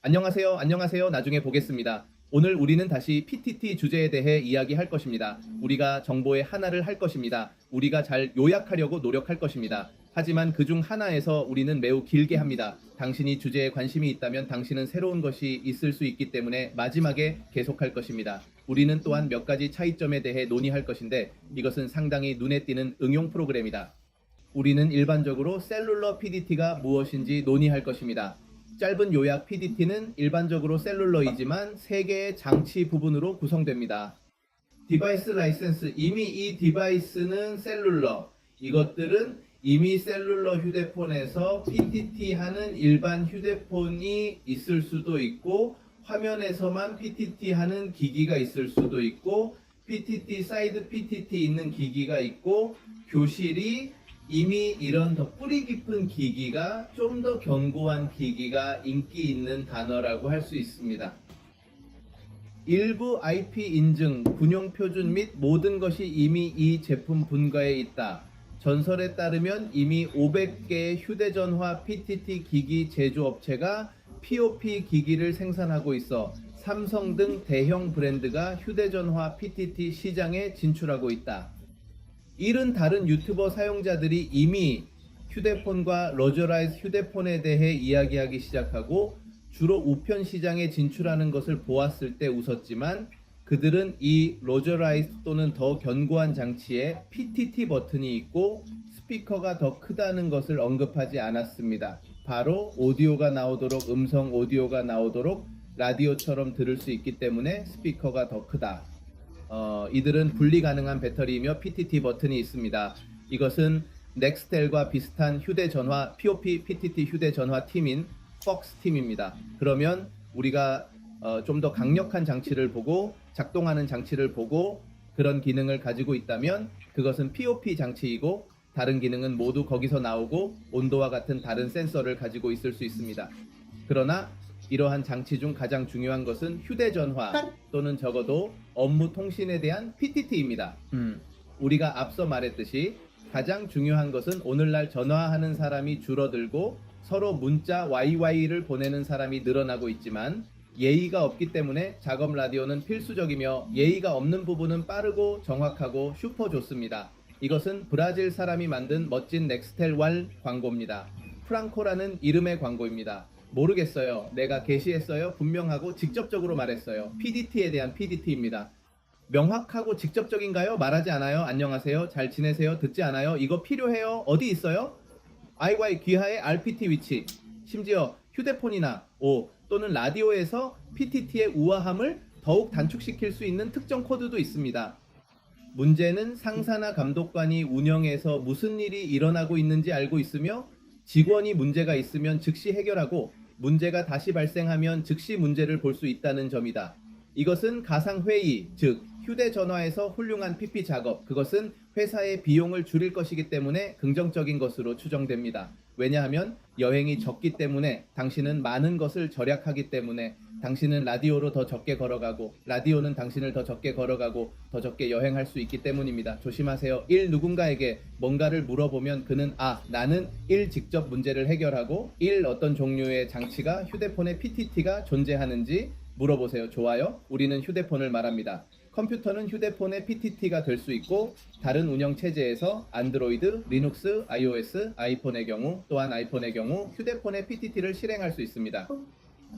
안녕하세요. 나중에 보겠습니다. 오늘 우리는 다시 PTT 주제에 대해 이야기할 것입니다. 우리가 정보의 하나를 할 것입니다. 우리가 잘 요약하려고 노력할 것입니다. 하지만 그중 하나에서 우리는 매우 길게 합니다. 당신이 주제에 관심이 있다면 당신은 새로운 것이 있을 수 있기 때문에 마지막에 계속할 것입니다. 우리는 또한 몇 가지 차이점에 대해 논의할 것인데 이것은 상당히 눈에 띄는 응용 프로그램이다. 우리는 일반적으로 셀룰러 PDT가 무엇인지 논의할 것입니다. 짧은 요약 PDT는 일반적으로 셀룰러이지만 3개의 장치 부분으로 구성됩니다. 디바이스 라이센스, 이미 이 디바이스는 셀룰러, 이것들은 이미 셀룰러 휴대폰에서 PTT 하는 일반 휴대폰이 있을 수도 있고 화면에서만 PTT 하는 기기가 있을 수도 있고 PTT 사이드 PTT 있는 기기가 있고 교실이 이미 이런 더 뿌리 깊은 기기가 좀 더 견고한 기기가 인기 있는 단어라고 할 수 있습니다. 일부 IP 인증, 군용 표준 및 모든 것이 이미 이 제품 분가에 있다. 전설에 따르면 이미 500개의 휴대전화 PTT 기기 제조업체가 POP 기기를 생산하고 있어 삼성 등 대형 브랜드가 휴대전화 PTT 시장에 진출하고 있다. 이른 다른 유튜버 사용자들이 이미 휴대폰과 러저라이즈 휴대폰에 대해 이야기하기 시작하고 주로 우편 시장에 진출하는 것을 보았을 때 웃었지만 그들은 이 러저라이즈 또는 더 견고한 장치에 PTT 버튼이 있고 스피커가 더 크다는 것을 언급하지 않았습니다. 바로 오디오가 나오도록 음성 오디오가 나오도록 라디오처럼 들을 수 있기 때문에 스피커가 더 크다. 이들은 분리 가능한 배터리이며 PTT 버튼이 있습니다. 이것은 넥스텔과 비슷한 휴대전화 POP PTT 휴대전화 팀인 폭스팀입니다. 그러면 우리가 좀 더 강력한 장치를 보고 작동하는 장치를 보고 그런 기능을 가지고 있다면 그것은 POP 장치이고 다른 기능은 모두 거기서 나오고 온도와 같은 다른 센서를 가지고 있을 수 있습니다. 그러나 이러한 장치 중 가장 중요한 것은 휴대전화 또는 적어도 업무 통신에 대한 PTT입니다. 우리가 앞서 말했듯이 가장 중요한 것은 오늘날 전화하는 사람이 줄어들고 서로 문자 YY를 보내는 사람이 늘어나고 있지만 예의가 없기 때문에 작업 라디오는 필수적이며 예의가 없는 부분은 빠르고 정확하고 슈퍼 좋습니다. 이것은 브라질 사람이 만든 멋진 넥스텔 왈 광고입니다. 프랑코라는 이름의 광고입니다. 모르겠어요. 내가 게시했어요. 분명하고 직접적으로 말했어요. PDT에 대한 PDT입니다. 명확하고 직접적인가요? 말하지 않아요. 안녕하세요. 잘 지내세요. 듣지 않아요. 이거 필요해요. 어디 있어요? IY 귀하의 RPT 위치. 심지어 휴대폰이나 또는 라디오에서 PTT의 우아함을 더욱 단축시킬 수 있는 특정 코드도 있습니다. 문제는 상사나 감독관이 운영에서 무슨 일이 일어나고 있는지 알고 있으며 직원이 문제가 있으면 즉시 해결하고 문제가 다시 발생하면 즉시 문제를 볼 수 있다는 점이다. 이것은 가상회의, 즉 휴대전화에서 훌륭한 PP 작업, 그것은 회사의 비용을 줄일 것이기 때문에 긍정적인 것으로 추정됩니다. 왜냐하면 여행이 적기 때문에 당신은 많은 것을 절약하기 때문에 당신은 라디오로 더 적게 걸어가고 라디오는 당신을 더 적게 걸어가고 더 적게 여행할 수 있기 때문입니다. 조심하세요. 누군가에게 뭔가를 물어보면 그는 나는 직접 문제를 해결하고 어떤 종류의 장치가 휴대폰에 PTT가 존재하는지 물어보세요. 좋아요. 우리는 휴대폰을 말합니다. 컴퓨터는 휴대폰의 PTT가 될 수 있고 다른 운영체제에서 안드로이드, 리눅스, iOS, 아이폰의 경우 또한 아이폰의 경우 휴대폰의 PTT를 실행할 수 있습니다.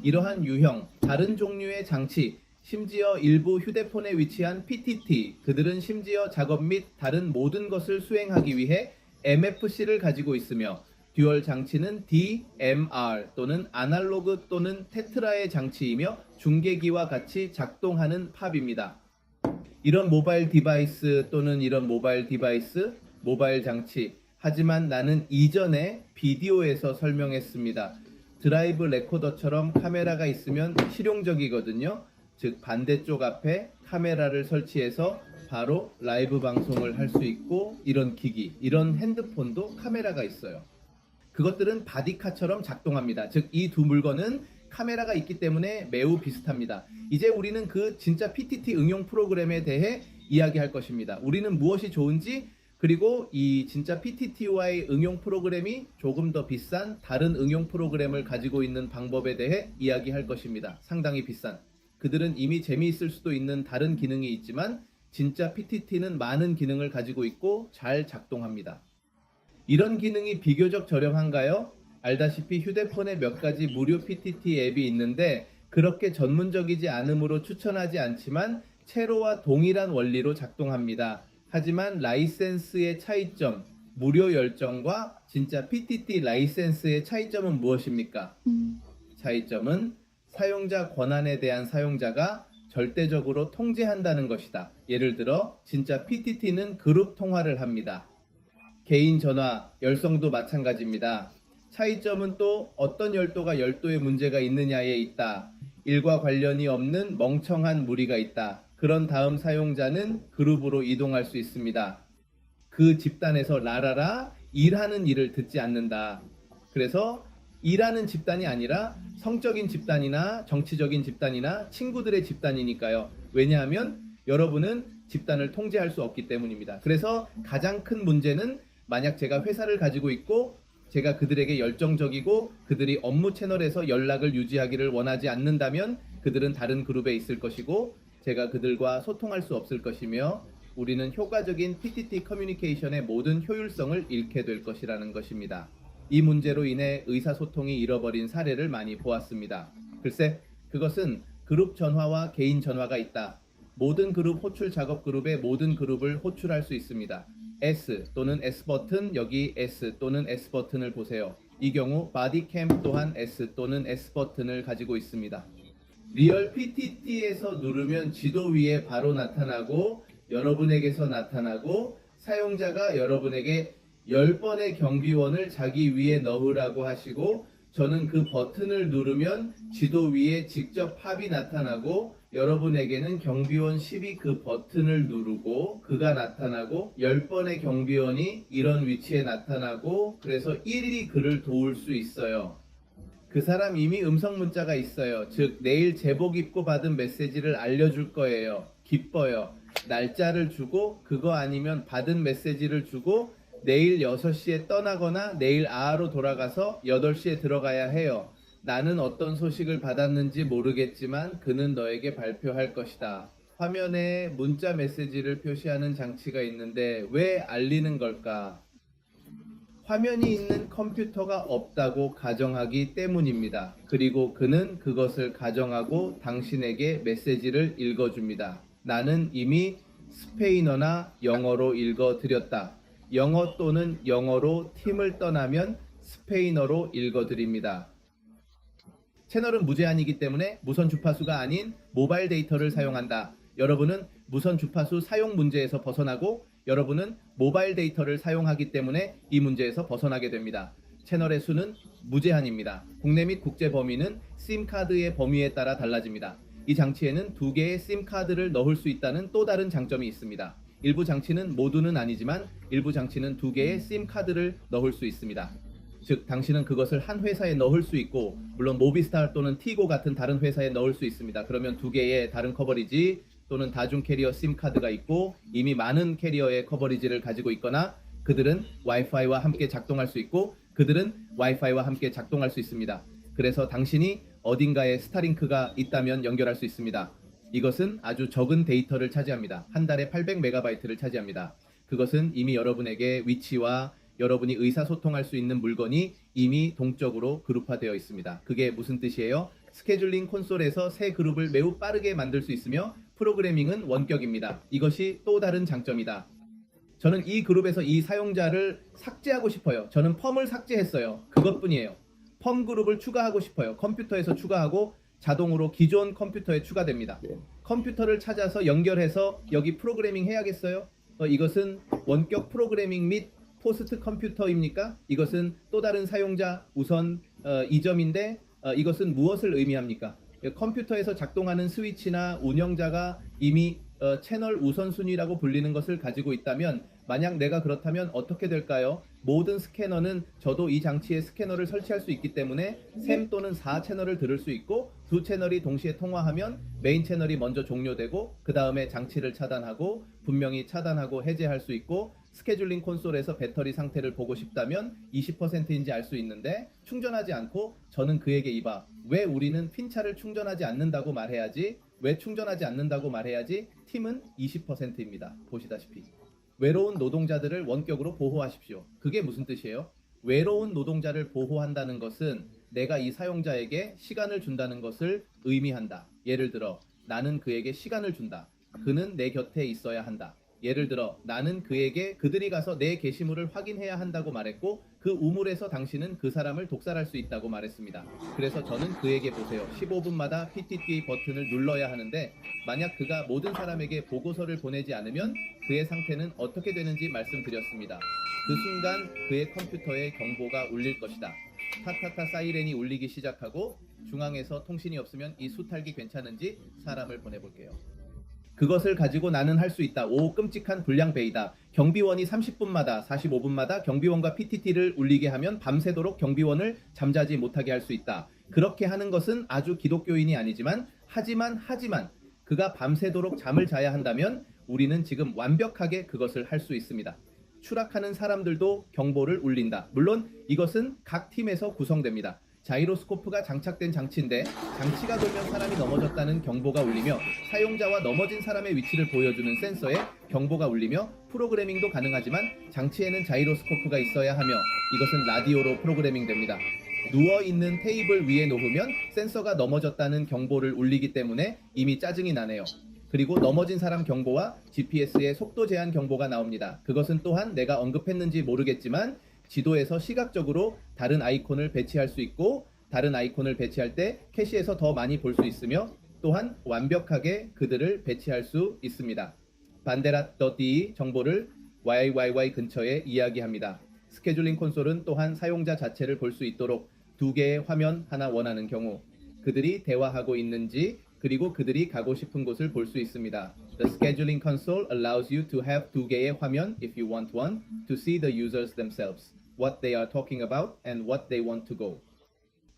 이러한 유형, 다른 종류의 장치, 심지어 일부 휴대폰에 위치한 PTT, 그들은 심지어 작업 및 다른 모든 것을 수행하기 위해 MFC를 가지고 있으며 듀얼 장치는 DMR 또는 아날로그 또는 테트라의 장치이며 중계기와 같이 작동하는 팝입니다. 이런 모바일 디바이스 또는 이런 모바일 디바이스, 모바일 장치, 하지만 나는 이전에 비디오에서 설명했습니다. 드라이브 레코더처럼 카메라가 있으면 실용적이거든요. 즉 반대쪽 앞에 카메라를 설치해서 바로 라이브 방송을 할 수 있고 이런 기기, 이런 핸드폰도 카메라가 있어요. 그것들은 바디카처럼 작동합니다. 즉 이 두 물건은 카메라가 있기 때문에 매우 비슷합니다. 이제 우리는 그 진짜 PTT 응용 프로그램에 대해 이야기할 것입니다. 우리는 무엇이 좋은지 그리고 이 진짜 PTTY 응용 프로그램이 조금 더 비싼 다른 응용 프로그램을 가지고 있는 방법에 대해 이야기할 것입니다. 상당히 비싼. 그들은 이미 재미있을 수도 있는 다른 기능이 있지만 진짜 PTT는 많은 기능을 가지고 있고 잘 작동합니다. 이런 기능이 비교적 저렴한가요? 알다시피 휴대폰에 몇 가지 무료 PTT 앱이 있는데 그렇게 전문적이지 않으므로 추천하지 않지만 채로와 동일한 원리로 작동합니다. 하지만 라이센스의 차이점, 무료 열정과 진짜 PTT 라이센스의 차이점은 무엇입니까? 차이점은 사용자 권한에 대한 사용자가 절대적으로 통제한다는 것이다. 예를 들어 진짜 PTT는 그룹 통화를 합니다. 개인 전화, 열성도 마찬가지입니다. 차이점은 또 어떤 열도가 열도에 문제가 있느냐에 있다. 일과 관련이 없는 멍청한 무리가 있다. 그런 다음 사용자는 그룹으로 이동할 수 있습니다. 그 집단에서 라라라 일하는 일을 듣지 않는다. 그래서 일하는 집단이 아니라 성적인 집단이나 정치적인 집단이나 친구들의 집단이니까요. 왜냐하면 여러분은 집단을 통제할 수 없기 때문입니다. 그래서 가장 큰 문제는 만약 제가 회사를 가지고 있고 제가 그들에게 열정적이고 그들이 업무 채널에서 연락을 유지하기를 원하지 않는다면 그들은 다른 그룹에 있을 것이고 제가 그들과 소통할 수 없을 것이며 우리는 효과적인 PTT 커뮤니케이션의 모든 효율성을 잃게 될 것이라는 것입니다. 이 문제로 인해 의사소통이 잃어버린 사례를 많이 보았습니다. 글쎄, 그것은 그룹 전화와 개인 전화가 있다. 모든 그룹 호출 작업 그룹의 모든 그룹을 호출할 수 있습니다. S 또는 S 버튼, 여기 S 또는 S 버튼을 보세요. 이 경우 바디캠 또한 S 또는 S 버튼을 가지고 있습니다. 리얼 PTT에서 누르면 지도 위에 바로 나타나고 여러분에게서 나타나고 사용자가 여러분에게 10번의 경비원을 자기 위에 넣으라고 하시고 저는 그 버튼을 누르면 지도 위에 직접 팝이 나타나고 여러분에게는 경비원 10이 그 버튼을 누르고 그가 나타나고 10번의 경비원이 이런 위치에 나타나고 그래서 일일이 그를 도울 수 있어요. 그 사람 이미 음성 문자가 있어요. 즉 내일 제복 입고 받은 메시지를 알려줄 거예요. 기뻐요. 날짜를 주고 그거 아니면 받은 메시지를 주고 내일 6시에 떠나거나 내일 아하로 돌아가서 8시에 들어가야 해요. 나는 어떤 소식을 받았는지 모르겠지만 그는 너에게 발표할 것이다. 화면에 문자 메시지를 표시하는 장치가 있는데 왜 알리는 걸까? 화면이 있는 컴퓨터가 없다고 가정하기 때문입니다. 그리고 그는 그것을 가정하고 당신에게 메시지를 읽어줍니다. 나는 이미 스페인어나 영어로 읽어드렸다. 영어 또는 영어로 팀을 떠나면 스페인어로 읽어드립니다. 채널은 무제한이기 때문에 무선 주파수가 아닌 모바일 데이터를 사용한다. 여러분은 무선 주파수 사용 문제에서 벗어나고 여러분은 모바일 데이터를 사용하기 때문에 이 문제에서 벗어나게 됩니다. 채널의 수는 무제한입니다. 국내 및 국제 범위는 심카드의 범위에 따라 달라집니다. 이 장치에는 2개의 심카드를 넣을 수 있다는 또 다른 장점이 있습니다. 일부 장치는 모두는 아니지만 일부 장치는 2개의 심카드를 넣을 수 있습니다. 즉 당신은 그것을 한 회사에 넣을 수 있고 물론 모비스타 또는 티고 같은 다른 회사에 넣을 수 있습니다. 그러면 2개의 다른 커버리지 또는 다중 캐리어 심카드가 있고 이미 많은 캐리어의 커버리지를 가지고 있거나 그들은 와이파이와 함께 작동할 수 있고 그들은 와이파이와 함께 작동할 수 있습니다. 그래서 당신이 어딘가에 스타링크가 있다면 연결할 수 있습니다. 이것은 아주 적은 데이터를 차지합니다. 한 달에 800MB를 차지합니다. 그것은 이미 여러분에게 위치와 여러분이 의사소통할 수 있는 물건이 이미 동적으로 그룹화되어 있습니다. 그게 무슨 뜻이에요? 스케줄링 콘솔에서 새 그룹을 매우 빠르게 만들 수 있으며 프로그래밍은 원격입니다. 이것이 또 다른 장점이다. 저는 이 그룹에서 이 사용자를 삭제하고 싶어요. 저는 펌을 삭제했어요. 그것뿐이에요. 펌 그룹을 추가하고 싶어요. 컴퓨터에서 추가하고 자동으로 기존 컴퓨터에 추가됩니다. 컴퓨터를 찾아서 연결해서 여기 프로그래밍 해야겠어요? 이것은 원격 프로그래밍 및 포스트 컴퓨터입니까? 이것은 또 다른 사용자 우선 이 점인데 이것은 무엇을 의미합니까? 컴퓨터에서 작동하는 스위치나 운영자가 이미 채널 우선순위라고 불리는 것을 가지고 있다면 만약 내가 그렇다면 어떻게 될까요? 모든 스캐너는 저도 이 장치에 스캐너를 설치할 수 있기 때문에 샘 또는 4채널을 들을 수 있고 두 채널이 동시에 통화하면 메인 채널이 먼저 종료되고 그 다음에 장치를 차단하고 분명히 차단하고 해제할 수 있고 스케줄링 콘솔에서 배터리 상태를 보고 싶다면 20%인지 알 수 있는데 충전하지 않고 저는 그에게 이봐 왜 우리는 핀차를 충전하지 않는다고 말해야지 왜 충전하지 않는다고 말해야지 팀은 20%입니다. 보시다시피 외로운 노동자들을 원격으로 보호하십시오. 그게 무슨 뜻이에요? 외로운 노동자를 보호한다는 것은 내가 이 사용자에게 시간을 준다는 것을 의미한다. 예를 들어 나는 그에게 시간을 준다. 그는 내 곁에 있어야 한다. 예를 들어 나는 그에게 그들이 가서 내 게시물을 확인해야 한다고 말했고 그 우물에서 당신은 그 사람을 독살할 수 있다고 말했습니다. 그래서 저는 그에게 보세요. 15분마다 PTT 버튼을 눌러야 하는데 만약 그가 모든 사람에게 보고서를 보내지 않으면 그의 상태는 어떻게 되는지 말씀드렸습니다. 그 순간 그의 컴퓨터에 경보가 울릴 것이다. 타타타 사이렌이 울리기 시작하고 중앙에서 통신이 없으면 이 수탈기 괜찮은지 사람을 보내볼게요. 그것을 가지고 나는 할 수 있다. 오 끔찍한 불량배이다. 경비원이 30분마다 45분마다 경비원과 PTT를 울리게 하면 밤새도록 경비원을 잠자지 못하게 할 수 있다. 그렇게 하는 것은 아주 기독교인이 아니지만 하지만 그가 밤새도록 잠을 자야 한다면 우리는 지금 완벽하게 그것을 할 수 있습니다. 추락하는 사람들도 경보를 울린다. 물론 이것은 각 팀에서 구성됩니다. 자이로스코프가 장착된 장치인데 장치가 돌면 사람이 넘어졌다는 경보가 울리며 사용자와 넘어진 사람의 위치를 보여주는 센서에 경보가 울리며 프로그래밍도 가능하지만 장치에는 자이로스코프가 있어야 하며 이것은 라디오로 프로그래밍 됩니다. 누워있는 테이블 위에 놓으면 센서가 넘어졌다는 경보를 울리기 때문에 이미 짜증이 나네요. 그리고 넘어진 사람 경보와 GPS의 속도 제한 경보가 나옵니다. 그것은 또한 내가 언급했는지 모르겠지만 지도에서 시각적으로 다른 아이콘을 배치할 수 있고 다른 아이콘을 배치할 때 캐시에서 더 많이 볼 수 있으며 또한 완벽하게 그들을 배치할 수 있습니다. 반데라.de 정보를 YYY 근처에 이야기합니다. 스케줄링 콘솔은 또한 사용자 자체를 볼 수 있도록 두 개의 화면 하나 원하는 경우 그들이 대화하고 있는지 그리고 그들이 가고 싶은 곳을 볼 수 있습니다. The scheduling console allows you to have 두 개의 화면 if you want one to see the users themselves, what they are talking about and what they want to go.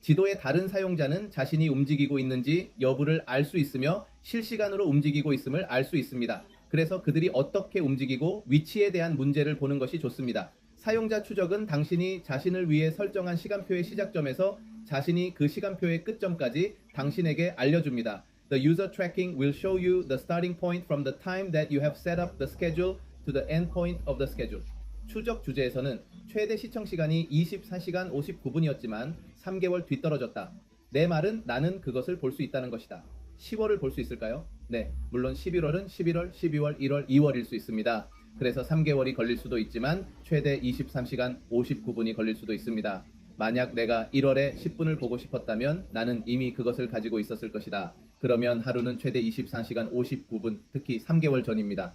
지도의 다른 사용자는 자신이 움직이고 있는지 여부를 알 수 있으며 실시간으로 움직이고 있음을 알 수 있습니다. 그래서 그들이 어떻게 움직이고 위치에 대한 문제를 보는 것이 좋습니다. 사용자 추적은 당신이 자신을 위해 설정한 시간표의 시작점에서 자신이 그 시간표의 끝점까지 당신에게 알려줍니다. The user tracking will show you the starting point from the time that you have set up the schedule to the end point of the schedule. 추적 주제에서는 최대 시청 시간이 24시간 59분이었지만 3개월 뒤떨어졌다. 내 말은 나는 그것을 볼 수 있다는 것이다. 10월을 볼 수 있을까요? 네, 물론 11월은 11월, 12월, 1월, 2월일 수 있습니다. 그래서 3개월이 걸릴 수도 있지만 최대 23시간 59분이 걸릴 수도 있습니다. 만약 내가 1월에 10분을 보고 싶었다면 나는 이미 그것을 가지고 있었을 것이다. 그러면 하루는 최대 24시간 59분, 특히 3개월 전입니다.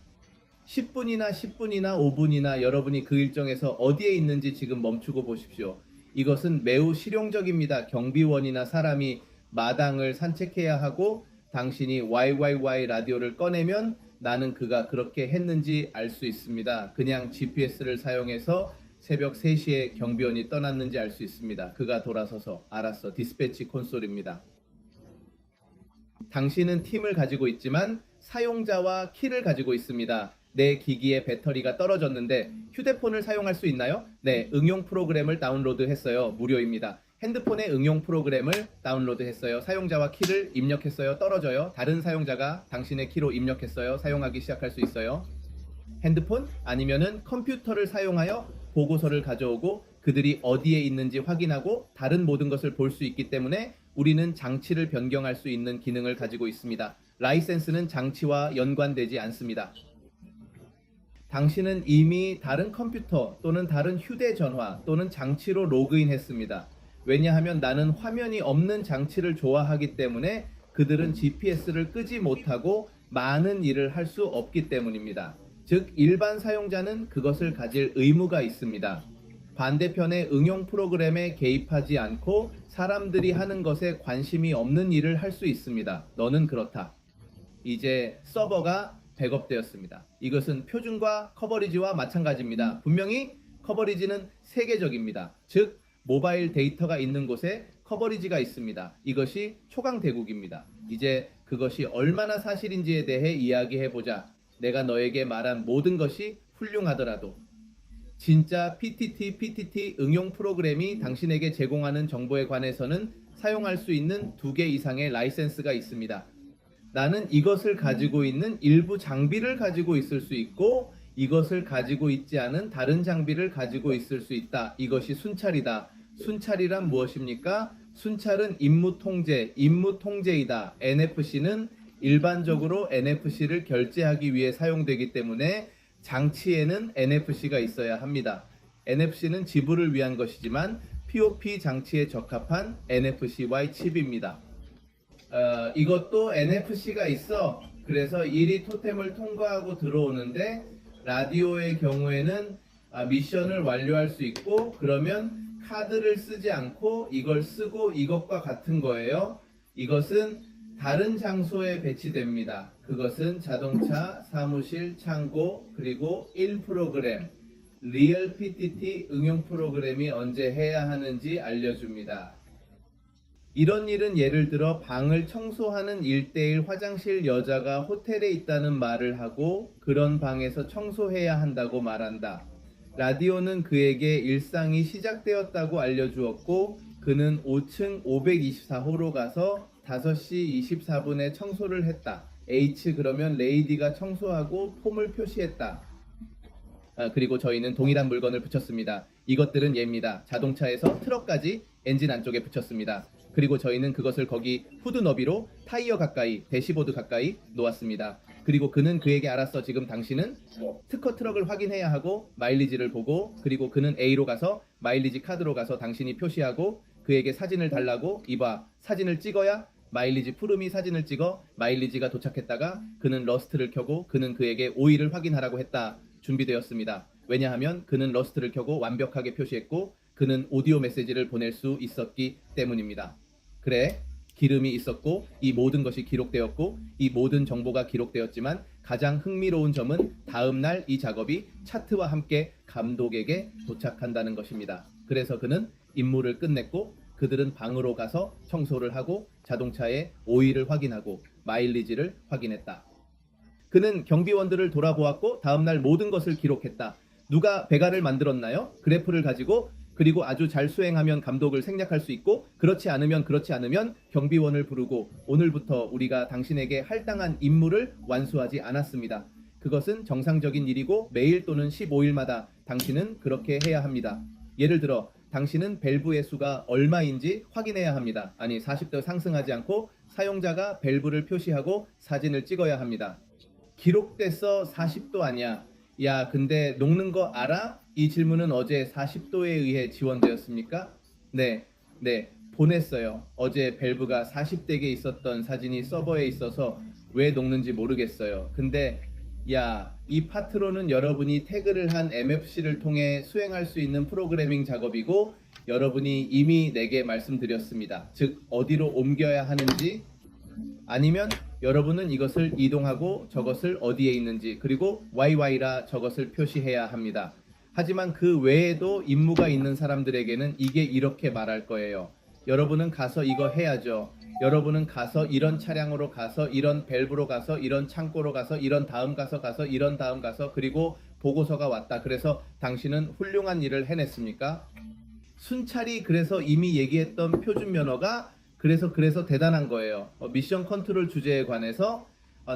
10분이나 5분이나 여러분이 그 일정에서 어디에 있는지 지금 멈추고 보십시오. 이것은 매우 실용적입니다. 경비원이나 사람이 마당을 산책해야 하고 당신이 YYY 라디오를 꺼내면 나는 그가 그렇게 했는지 알 수 있습니다. 그냥 GPS를 사용해서 새벽 3시에 경비원이 떠났는지 알 수 있습니다. 그가 돌아서서 알았어. 디스패치 콘솔입니다. 당신은 팀을 가지고 있지만 사용자와 키를 가지고 있습니다. 내 기기의 배터리가 떨어졌는데 휴대폰을 사용할 수 있나요? 네, 응용 프로그램을 다운로드했어요. 무료입니다. 핸드폰에 응용 프로그램을 다운로드했어요. 사용자와 키를 입력했어요. 떨어져요. 다른 사용자가 당신의 키로 입력했어요. 사용하기 시작할 수 있어요. 핸드폰 아니면은 컴퓨터를 사용하여 보고서를 가져오고 그들이 어디에 있는지 확인하고 다른 모든 것을 볼 수 있기 때문에 우리는 장치를 변경할 수 있는 기능을 가지고 있습니다. 라이센스는 장치와 연관되지 않습니다. 당신은 이미 다른 컴퓨터 또는 다른 휴대전화 또는 장치로 로그인했습니다. 왜냐하면 나는 화면이 없는 장치를 좋아하기 때문에 그들은 GPS를 끄지 못하고 많은 일을 할 수 없기 때문입니다. 즉 일반 사용자는 그것을 가질 의무가 있습니다. 반대편의 응용 프로그램에 개입하지 않고 사람들이 하는 것에 관심이 없는 일을 할 수 있습니다. 너는 그렇다. 이제 서버가 백업되었습니다. 이것은 표준과 커버리지와 마찬가지입니다. 분명히 커버리지는 세계적입니다. 즉 모바일 데이터가 있는 곳에 커버리지가 있습니다. 이것이 초강대국입니다. 이제 그것이 얼마나 사실인지에 대해 이야기해보자. 내가 너에게 말한 모든 것이 훌륭하더라도 진짜 PTT 응용 프로그램이 당신에게 제공하는 정보에 관해서는 사용할 수 있는 2개 이상의 라이센스가 있습니다. 나는 이것을 가지고 있는 일부 장비를 가지고 있을 수 있고 이것을 가지고 있지 않은 다른 장비를 가지고 있을 수 있다. 이것이 순찰이다. 순찰이란 무엇입니까? 순찰은 임무 통제이다. NFC는 일반적으로 NFC를 결제하기 위해 사용되기 때문에 장치에는 NFC가 있어야 합니다. NFC는 지불을 위한 것이지만 POP 장치에 적합한 NFC-Y 칩입니다. 이것도 NFC가 있어. 그래서 1위 토템을 통과하고 들어오는데 라디오의 경우에는 미션을 완료할 수 있고 그러면 카드를 쓰지 않고 이걸 쓰고 이것과 같은 거예요. 이것은 다른 장소에 배치됩니다. 그것은 자동차, 사무실, 창고, 그리고 1프로그램, 리얼 PTT 응용 프로그램이 언제 해야 하는지 알려줍니다. 이런 일은 예를 들어 방을 청소하는 1:1 화장실 여자가 호텔에 있다는 말을 하고 그런 방에서 청소해야 한다고 말한다. 라디오는 그에게 일상이 시작되었다고 알려주었고 그는 5층 524호로 가서 5시 24분에 청소를 했다. H 그러면 레이디가 청소하고 폼을 표시했다. 그리고 저희는 동일한 물건을 붙였습니다. 이것들은 예입니다. 자동차에서 트럭까지 엔진 안쪽에 붙였습니다. 그리고 저희는 그것을 거기 후드 너비로 타이어 가까이, 대시보드 가까이 놓았습니다. 그리고 그는 그에게 알았어. 지금 당신은 특허 트럭을 확인해야 하고 마일리지를 보고 그리고 그는 A로 가서 마일리지 카드로 가서 당신이 표시하고 그에게 사진을 달라고 이봐. 사진을 찍어야 마일리지 푸름이 사진을 찍어 마일리지가 도착했다가 그는 러스트를 켜고 그는 그에게 오일을 확인하라고 했다. 준비되었습니다. 왜냐하면 그는 러스트를 켜고 완벽하게 표시했고 그는 오디오 메시지를 보낼 수 있었기 때문입니다. 그래, 기름이 있었고 이 모든 것이 기록되었고 이 모든 정보가 기록되었지만 가장 흥미로운 점은 다음날 이 작업이 차트와 함께 감독에게 도착한다는 것입니다. 그래서 그는 임무를 끝냈고 그들은 방으로 가서 청소를 하고 자동차의 오일을 확인하고 마일리지를 확인했다. 그는 경비원들을 돌아보았고 다음날 모든 것을 기록했다. 누가 배가를 만들었나요? 그래프를 가지고 그리고 아주 잘 수행하면 감독을 생략할 수 있고 그렇지 않으면 경비원을 부르고 오늘부터 우리가 당신에게 할당한 임무를 완수하지 않았습니다. 그것은 정상적인 일이고 매일 또는 15일마다 당신은 그렇게 해야 합니다. 예를 들어 당신은 밸브의 수가 얼마인지 확인해야 합니다. 아니 40도 상승하지 않고 사용자가 밸브를 표시하고 사진을 찍어야 합니다. 기록됐어 40도 아니야. 야 근데 녹는 거 알아? 이 질문은 어제 40도에 의해 지원되었습니까? 네 보냈어요. 어제 밸브가 40대 개 있었던 사진이 서버에 있어서 왜 녹는지 모르겠어요. 근데 이 파트로는 여러분이 태그를 한 MFC를 통해 수행할 수 있는 프로그래밍 작업이고 여러분이 이미 내게 말씀드렸습니다. 즉 어디로 옮겨야 하는지 아니면 여러분은 이것을 이동하고 저것을 어디에 있는지 그리고 YY라 저것을 표시해야 합니다. 하지만 그 외에도 임무가 있는 사람들에게는 이게 이렇게 말할 거예요. 여러분은 가서 이거 해야죠. 여러분은 가서 이런 차량으로 가서 이런 밸브로 가서 이런 창고로 가서 이런 다음 가서 이런 다음 가서 그리고 보고서가 왔다. 그래서 당신은 훌륭한 일을 해냈습니까? 순찰이 그래서 이미 얘기했던 표준 면허가 그래서 대단한 거예요. 미션 컨트롤 주제에 관해서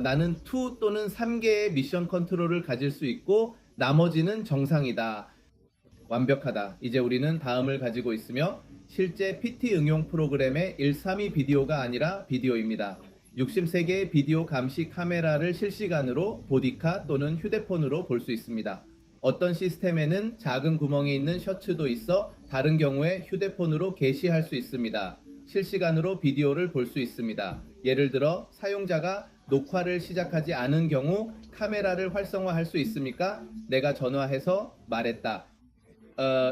나는 2 또는 3개의 미션 컨트롤을 가질 수 있고 나머지는 정상이다. 완벽하다. 이제 우리는 다음을 가지고 있으며 실제 PT 응용 프로그램의 132 비디오가 아니라 비디오입니다. 63개의 비디오 감시 카메라를 실시간으로 보디카 또는 휴대폰으로 볼 수 있습니다. 어떤 시스템에는 작은 구멍이 있는 셔츠도 있어 다른 경우에 휴대폰으로 게시할 수 있습니다. 실시간으로 비디오를 볼 수 있습니다. 예를 들어 사용자가 녹화를 시작하지 않은 경우 카메라를 활성화할 수 있습니까? 내가 전화해서 말했다.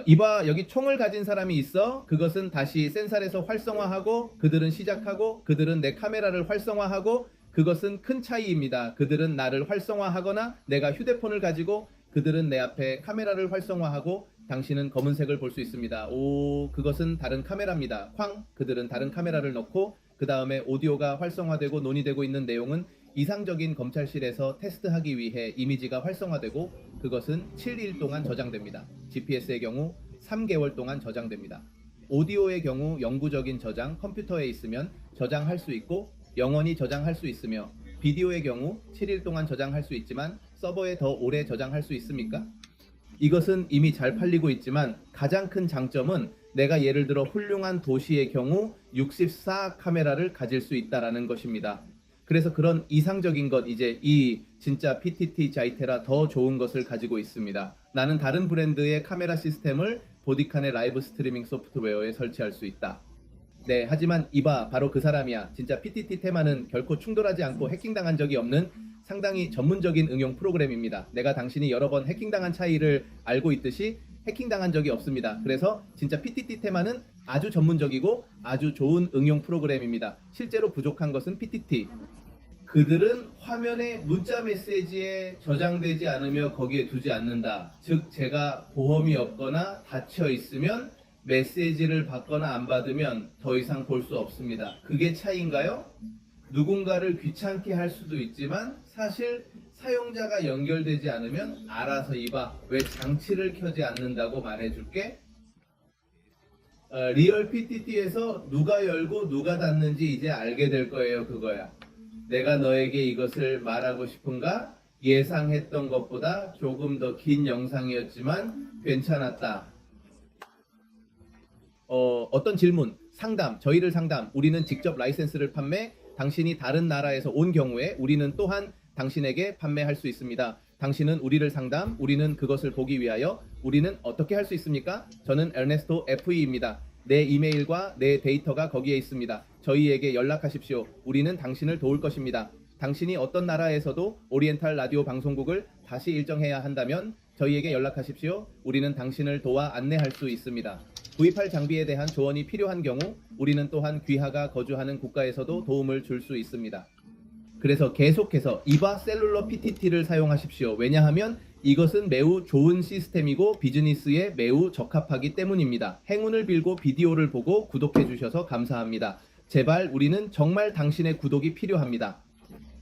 이봐 여기 총을 가진 사람이 있어. 그것은 다시 센살에서 활성화하고 그들은 시작하고 그들은 내 카메라를 활성화하고 그것은 큰 차이입니다. 그들은 나를 활성화하거나 내가 휴대폰을 가지고 그들은 내 앞에 카메라를 활성화하고 당신은 검은색을 볼 수 있습니다. 오, 그것은 다른 카메라입니다. 쾅! 그들은 다른 카메라를 넣고 그 다음에 오디오가 활성화되고 논의되고 있는 내용은 이상적인 검찰실에서 테스트하기 위해 이미지가 활성화되고 그것은 7일 동안 저장됩니다. GPS의 경우 3개월 동안 저장됩니다. 오디오의 경우 영구적인 저장, 컴퓨터에 있으면 저장할 수 있고 영원히 저장할 수 있으며 비디오의 경우 7일 동안 저장할 수 있지만 서버에 더 오래 저장할 수 있습니까? 이것은 이미 잘 팔리고 있지만 가장 큰 장점은 내가 예를 들어 훌륭한 도시의 경우 64 카메라를 가질 수 있다라는 것입니다. 그래서 그런 이상적인 것, 이제 이 진짜 PTT 자이테라 더 좋은 것을 가지고 있습니다. 나는 다른 브랜드의 카메라 시스템을 보디칸의 라이브 스트리밍 소프트웨어에 설치할 수 있다. 네, 하지만 이봐, 바로 그 사람이야. 진짜 PTT 테마는 결코 충돌하지 않고 해킹당한 적이 없는 상당히 전문적인 응용 프로그램입니다. 내가 당신이 여러 번 해킹당한 차이를 알고 있듯이 해킹당한 적이 없습니다. 그래서 진짜 PTT 테마는 아주 전문적이고 아주 좋은 응용 프로그램입니다. 실제로 부족한 것은 PTT. 그들은 화면에 문자 메시지에 저장되지 않으며 거기에 두지 않는다. 즉 제가 보험이 없거나 닫혀 있으면 메시지를 받거나 안 받으면 더 이상 볼 수 없습니다. 그게 차이인가요? 누군가를 귀찮게 할 수도 있지만 사실 사용자가 연결되지 않으면 알아서 이봐, 왜 장치를 켜지 않는다고 말해줄게. 리얼 PTT에서 누가 열고 누가 닫는지 이제 알게 될 거예요. 그거야. 내가 너에게 이것을 말하고 싶은가? 예상했던 것보다 조금 더 긴 영상이었지만 괜찮았다. 어떤 질문, 상담, 저희를 상담, 우리는 직접 라이센스를 판매, 당신이 다른 나라에서 온 경우에 우리는 또한 당신에게 판매할 수 있습니다. 당신은 우리를 상담, 우리는 그것을 보기 위하여 우리는 어떻게 할 수 있습니까? 저는 에르네스토 FE입니다. 내 이메일과 내 데이터가 거기에 있습니다. 저희에게 연락하십시오. 우리는 당신을 도울 것입니다. 당신이 어떤 나라에서도 오리엔탈 라디오 방송국을 다시 일정해야 한다면 저희에게 연락하십시오. 우리는 당신을 도와 안내할 수 있습니다. 구입할 장비에 대한 조언이 필요한 경우 우리는 또한 귀하가 거주하는 국가에서도 도움을 줄 수 있습니다. 그래서 계속해서 이바 셀룰러 PTT를 사용하십시오. 왜냐하면 이것은 매우 좋은 시스템이고 비즈니스에 매우 적합하기 때문입니다. 행운을 빌고 비디오를 보고 구독해 주셔서 감사합니다. 제발 우리는 정말 당신의 구독이 필요합니다.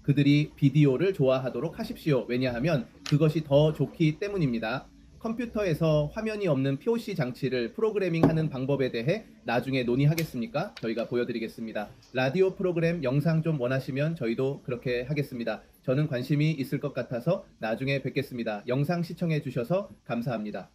그들이 비디오를 좋아하도록 하십시오. 왜냐하면 그것이 더 좋기 때문입니다. 컴퓨터에서 화면이 없는 POC 장치를 프로그래밍하는 방법에 대해 나중에 논의하겠습니까? 저희가 보여드리겠습니다. 라디오 프로그램 영상 좀 원하시면 저희도 그렇게 하겠습니다. 저는 관심이 있을 것 같아서 나중에 뵙겠습니다. 영상 시청해 주셔서 감사합니다.